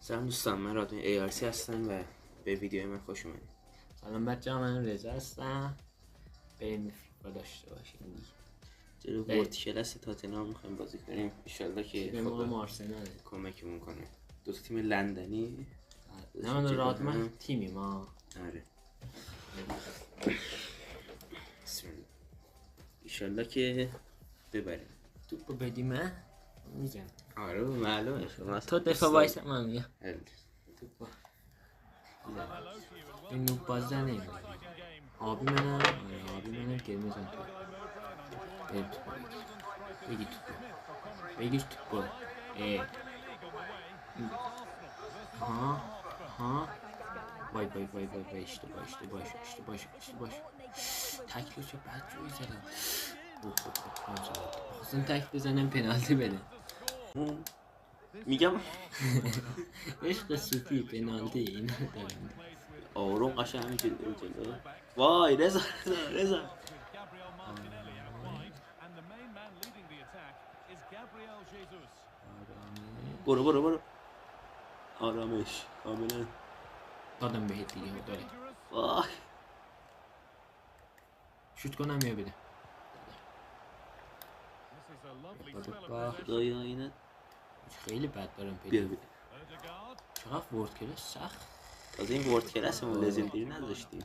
سلام دوستان، من رادون ARC هستم و به ویدیو من خوش اومدید. سلام بچه‌ها، من رضا هستم. بریم فیفا داشته باشیم دیگه. جلو ورد کلاس تاتنهام میخوایم بازی کنیم. ان که خدا آرسنال کمکمون کنه. دو تا تیم لندنی. نه من رادون تیمی ما. آره. بسم الله. ان که ببریم. توپو بدیم من میزنم. آره معلومه شما تو دفاع وایس من میگم. توپو. اینو باز نمی‌کنه. آبی منم که میزنم. بگیر توپو. ها وای اشتباه تکلو چه بد جوی زدم. خواستم تک بزنم پنالتی بده. میگم عشق سوتی پنالتی این دارم. آروم قشنگ همینجوری جلو. وای رضا برو آرامش کاملا دادم بهت دیگه داره. وای شوت کنم یا بده. خدایا اینه خیلی بد دارم بیا پیدا. چقدر ورد کلاس سخت. تازه این ورد کلاسمون لژندری نذاشتیم.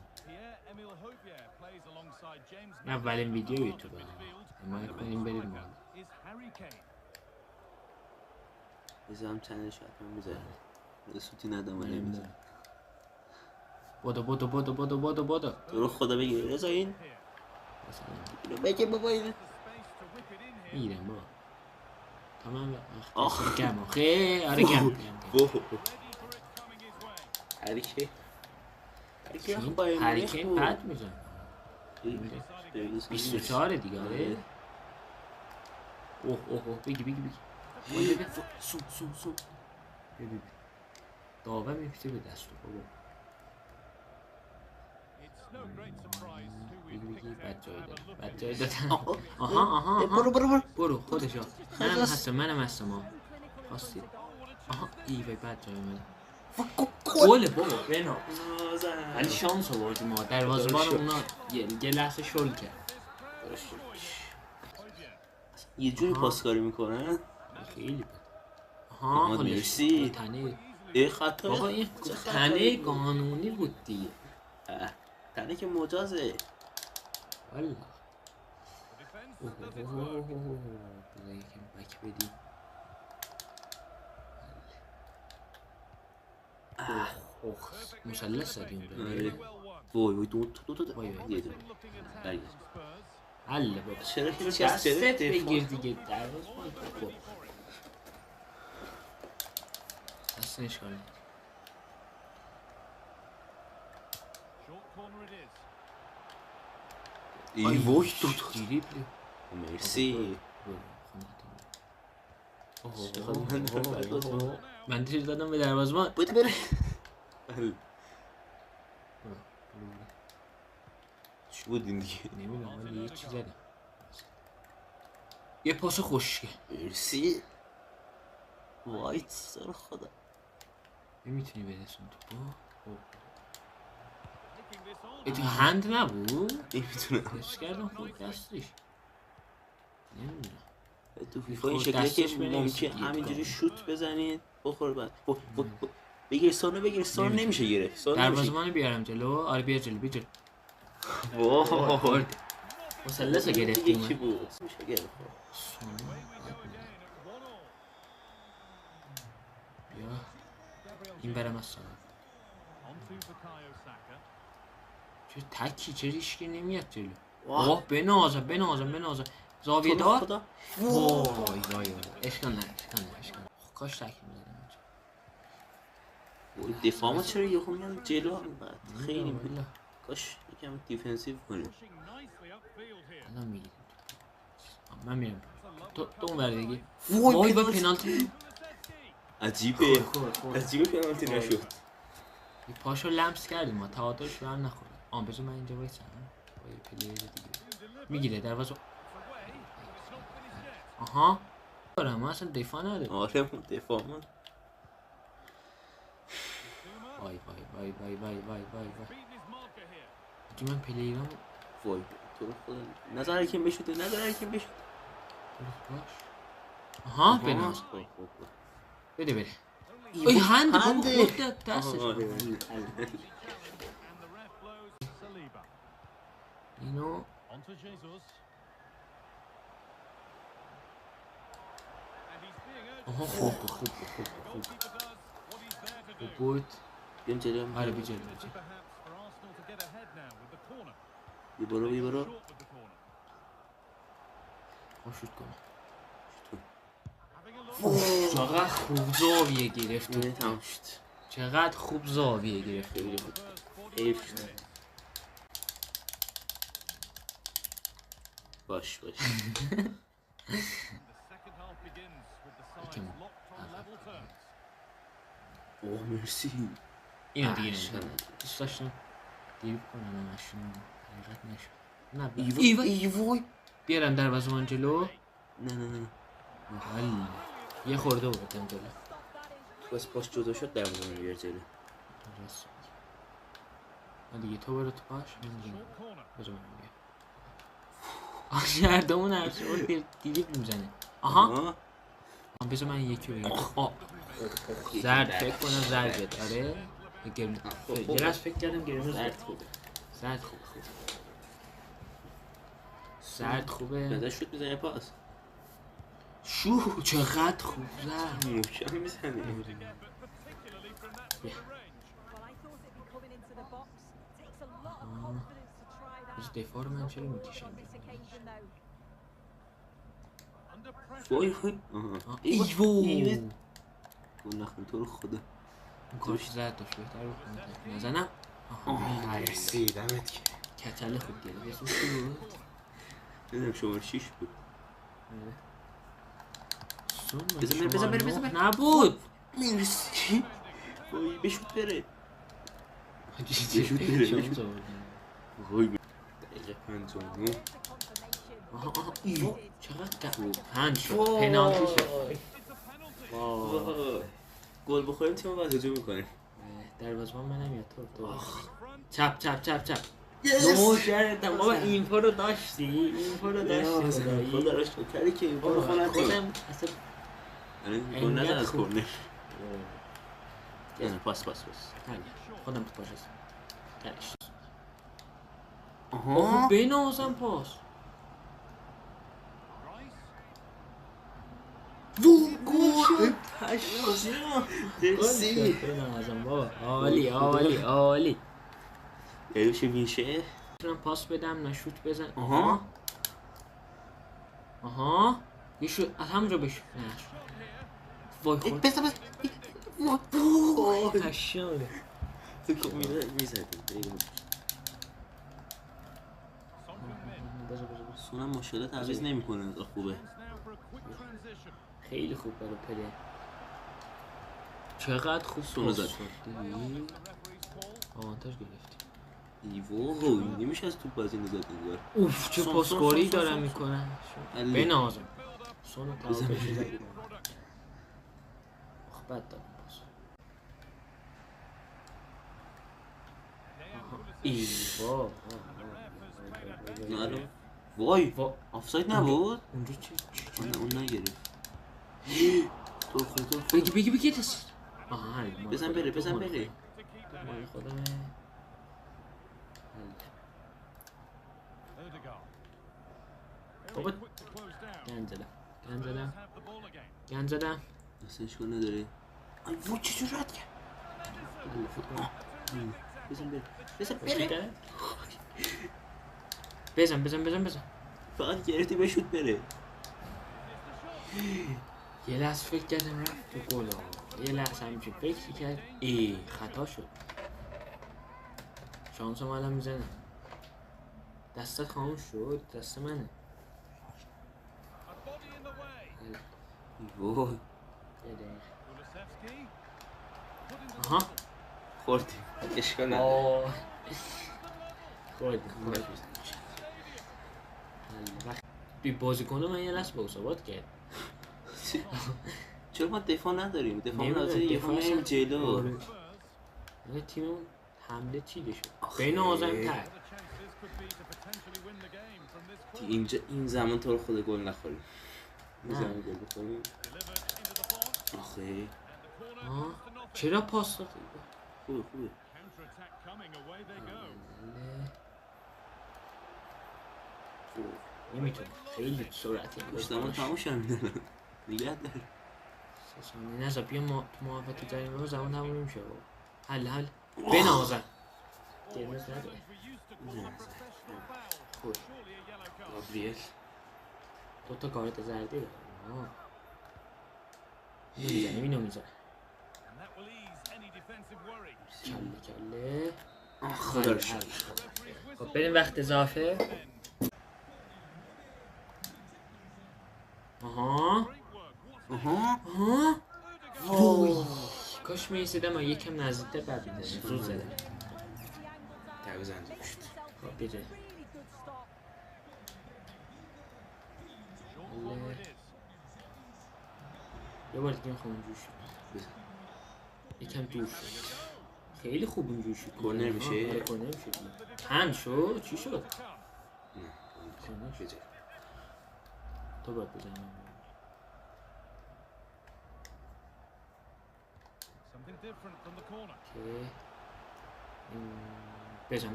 اولین ویدیو یوتیوب ما کنیم بریم بالا. بذارم چندش حتما میذارم. سوتی ندام ولی میذارم. بودو تو رو خدا بگیر رضا این بگه بابا این میرم با تمام. آخ گم آخه آره گم هریکین بد میزن. 24 دیگه آره. اوه بگی سو ببین داوه میپیچه به دست بابا. بگی بد جای دادن. آها برو خودشو. منم هستم خواستید. ایوه بد جای اومده. گله بابا بنا ولی شانس آوردیم ما دروازه‌بان اونا یه لحظه شل کرد. یه جوری پاسکاری میکنن خیلی بد. مرسی تنه خطا بابا این تنه قانونی بود دیگه. تنه که مجازه والله. بذار یکم بک بدی. مثلث زدیم وای دو حل بابا. چرا دستت بگیر دیگه دروازه‌بان تو دستش کنی. ای وای تو دریبل. مرسی من تیر دادم به دروازه‌بان. بره چی بود این دیگه نمیدونم ولی یه چیز زدم. یه پاس خوشگل. مرسی وای سر خدا نمیتونی برسون تو هند نبود؟ نمیتونم حس کردم خود دستش. نمیدونم تو فیفا این شکلی که ممکن همینجوری شوت بزنید بخور بعد بگیر سانو نمیشه گرفت. دروازه‌بان بیارم جلو. آره بیا جلو واه مثلث گرفتیم. کی بود میشه گرفت. بیا این برم از سانو. چه تکی چه ریشکی نمیاد جلو. واه بنازه زاویه دار. وای اشکال نه کاش تکی میزدم اینجا. دفاع ما چرا یهو میان جلو انقدر خیلی کاش یکم دیفنسیو کنیم. الان میگیریم من میرم تو اون ور دیگه. وای با پنالتی عجیبه پنالتی نشد. یه پاشو لمس کردیم ما تعادلش به هم نخورد. بذار من اینجا وایسم با یه پلیر دیگه میگیره دروازه. دارم ما اصلا دفاع نداریم. آره دفاعمون وای من پلیرام وای تو رو خدا نظر هرکیم بشوده باش. آها بناز بده ای هند بابا خورد دستش اینو آها خوب بود بیم جلیم آره بی جلو بی برو شوت کنم چقدر خوب زاویه گرفت تمام شد چقدر خوب زاویه گرفت حیف شد باش اوه مرسی اینو دیگه نمیدونم دوست داشتم دیو کنم همشون حقیقت نشد ایوای بیارم دروازه‌بان جلو نه حالی یه خورده بودم جلو بس باش جدا شد دروازه‌بان بیار جلو دیگه تو برو تو پاش من دیگه بذار من بیا شهردمون هر شد دیدی میزنه آها بذار من یکی رو بگم زرد فکر کنم زرد بیاد آره یه راست فکر کردم گرمه زرد خوبه بذار شوت بزنه پاس چقدر خوب زرد محکم میزنه از دفاع رو من چرا میکشم وای ایوه نخون تو رو خدا کاش زرد داشت بهتر رو نزنم مرسی دمت که کچله خوب گرد اسمش چی بود؟ نمیدونم شماره 6 بود بزن نبود مرسی وای بشوت بره وای دقیقه 59 ایو چقدر خوب پنج شد پنالتی شد گل بخوریم تیم باید هجوم میکنیم دروازه‌بان منم یا تو چپ نو جردم بابا اینفو رو داشتی خدا را شکری که اینفو رو خودم اصلا گل نزن از کورنر پاس خودم تو پاش هستم آها بنازم پاس گل مرسی بنازم بابا عالی ایروش میشه میتونم پاس بدم نشوت بزن آها یه شوت از همونجا بشوت وای خود بزن قشنگه تو که میزدی سونم ماشاءالله تعویض نمیکنه خوبه خیلی خوب برای پله چقدر خوب سونو زد آوانتاژ گرفتی ایوه نمیشه از توپ بازی نزد انگار اوف چه پاسکاری دارم میکنن بنازم سونو تعاطش زد بد دارم پاس ایوا وای آفساید نبود اونجا چی اون نگرفت تو خود بگی دست آها بزن بره مال خودمه بابا گند زدم دستش کن نداره ای وای چجور رد کرد بزن فقط گرفتی بشوت بره یه لحظه فکر کردم رفت تو گل یه لحظه همچین فکر کرد خطا شد شانس اومدم میزنم دستت خاموش شد دست منه وای آها خوردی اشکال نداره خوردی بی بازی کنه من یه لحظه با اصابات کرد چرا ما دفاع نداریم دفاع لازم یه خونه جلو یه تیممون حمله چیده شد بین آزم تر اینجا این زمان تو رو خود گل نخوریم این زمان گل بخوریم آخه چرا پاس داد خوبه نمیتونم خیلی سرعتی زمان تموم شد نگه دار 3 ثانیه نزد بیا ما تو محوطه جریمه رو زمان تموم نمیشه حل بنازم قرمز نده خوب گابریل 2 تا کارت زرده داره اینو میزنه کله خدا رو شکر خب بریم وقت اضافه آها وای کاش میرسیدم و یکم نزدیکتر بعد میدادم زود زدم تعویض انجام شد خب بیجه یه بار دیگه میخوام اونجور شد یکم دور شد خیلی خوب اونجور شد کورنر میشه؟ کورنر میشه هند شد؟ چی شد؟ نه بیجه تو باید بزنم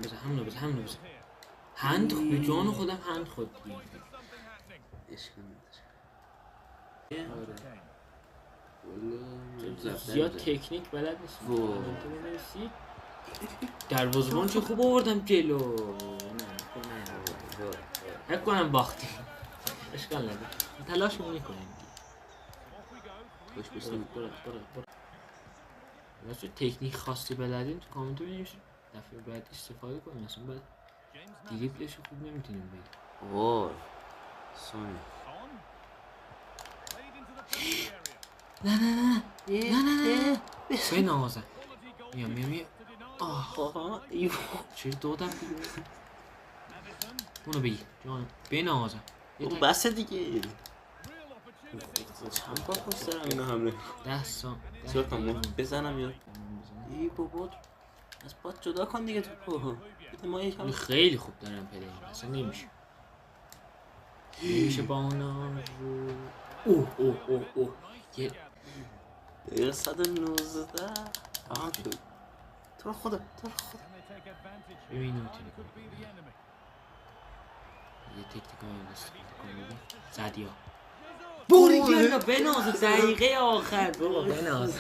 بزن همونو بزن هند به جان خودم هند خود اشکال نداره زیاد تکنیک بلد نیست دروازه‌بان چه خوب آوردم جلو نه کنم باختیم اشکال نداره تلاش میکنیم خوش بسیم واسه تکنیک خاصی بلدین تو کامنت بنویسید دفعه بعد استفاده کنیم مثلا بعد دریبلش خوب نمیتونیم بگیم وای سونی نه بنازم میام آها چرا دادم اونو بگی جانم بنازم بسه دیگه چند بار پشت دارم اینو حمله 10 سان چرا کنم بزنم یا ای بابا از پات جدا کن دیگه تو ما یکم خیلی خوب دارم پلی اصلا نمیشه با اونم رو اوه یه 119 آها تو خدا ببین نمیتونی یه تکتیکای استفاده کنیم زدیا بوری بیانا بناز دقیقه آخر بابا بناز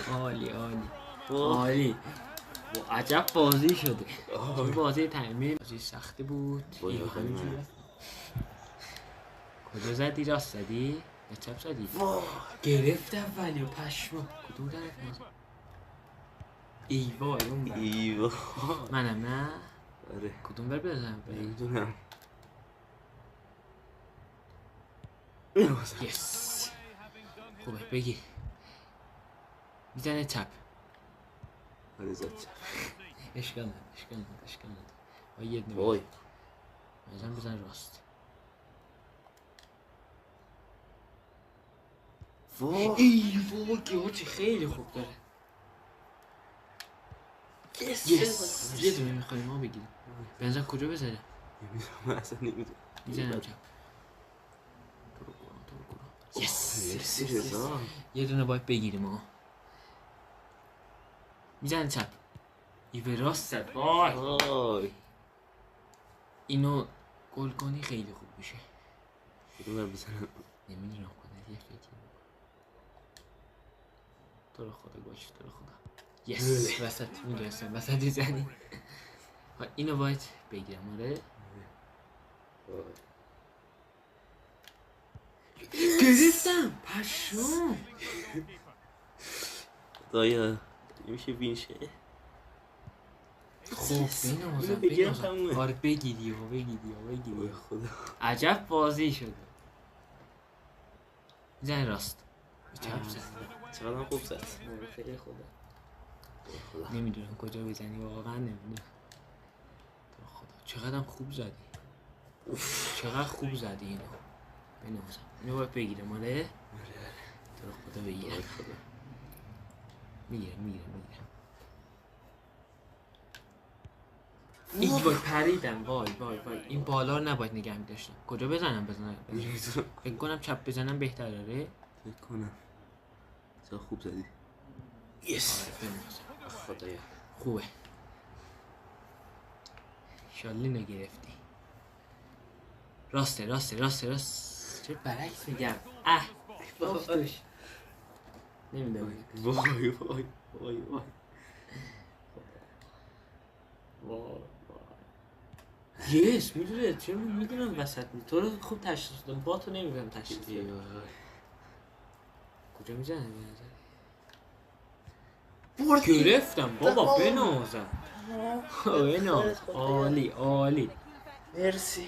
عالی عجب بازی شده بازی تعمیر بازی سختی بود کجا زدی راست زدی یا چپ زدی گرفتم ولی پشمو کدوم طرف نزد ایوا منم نه آره کدوم بر بزنم نمیدونم یس خوبه بگی میزنه چپ آره زد اشکال نداره یه دونه وای بزن راست وای گیوچی خیلی خوب داره یس یه دونه میخوایی ما بگیریم بنزن کجا بزنه نمیدونم اصلا نمیدونم میزنم چپ تو رو قرآن یس یه دونه باید بگیریم ما میزنه چپ ایوه راست زد وای اینو گل کنی خیلی خوب میشه کدوم رو بزنم نمیدونم خودت یه فکر تو رو خدا باش تو رو خدا یس وسط میدونستم وسط زنی اینو باید بگیرم آره گرفتم پشم دایا نمیشه بینشه خوب بینازم آره بگیری خدا عجب بازی شده زن راست چپ زد چقدر خوب زد خیلی خوبه نمیدونم کجا بزنی واقعا نمیدونم تو خدا چقدر خوب زدی چقدر خوب زدی اینو بنازم اینو باید بگیرم آره تو خدا بگیرم میگیرم ای وای پریدم وای این بالا رو نباید نگه می‌داشتم. کجا بزنم فکر کنم چپ بزنم بهتره. فکر کنم خوب زدی. یس خدایا خوبه. شالی نگرفتی. راسته چه برعکس میگم. بافتش نمیدونم. وای یس میدونه چرا میدونم وسط تو رو خوب تشخیص دادم با تو نمیدونم تشخیص بدم. کجا میزنم گرفتم بابا بنازم. عالی مرسی.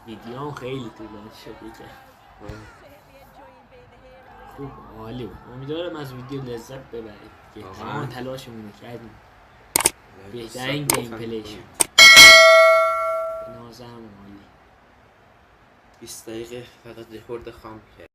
ویدیو خیلی طولانی شد دیگه. خوب عالی بود. امیدوارم از ویدیو لذت ببرید که تمام تلاشمون رو کردیم بهترین گیم پلی شد. بنازم عالی. 20 دقیقه فقط رکورد خام کرد.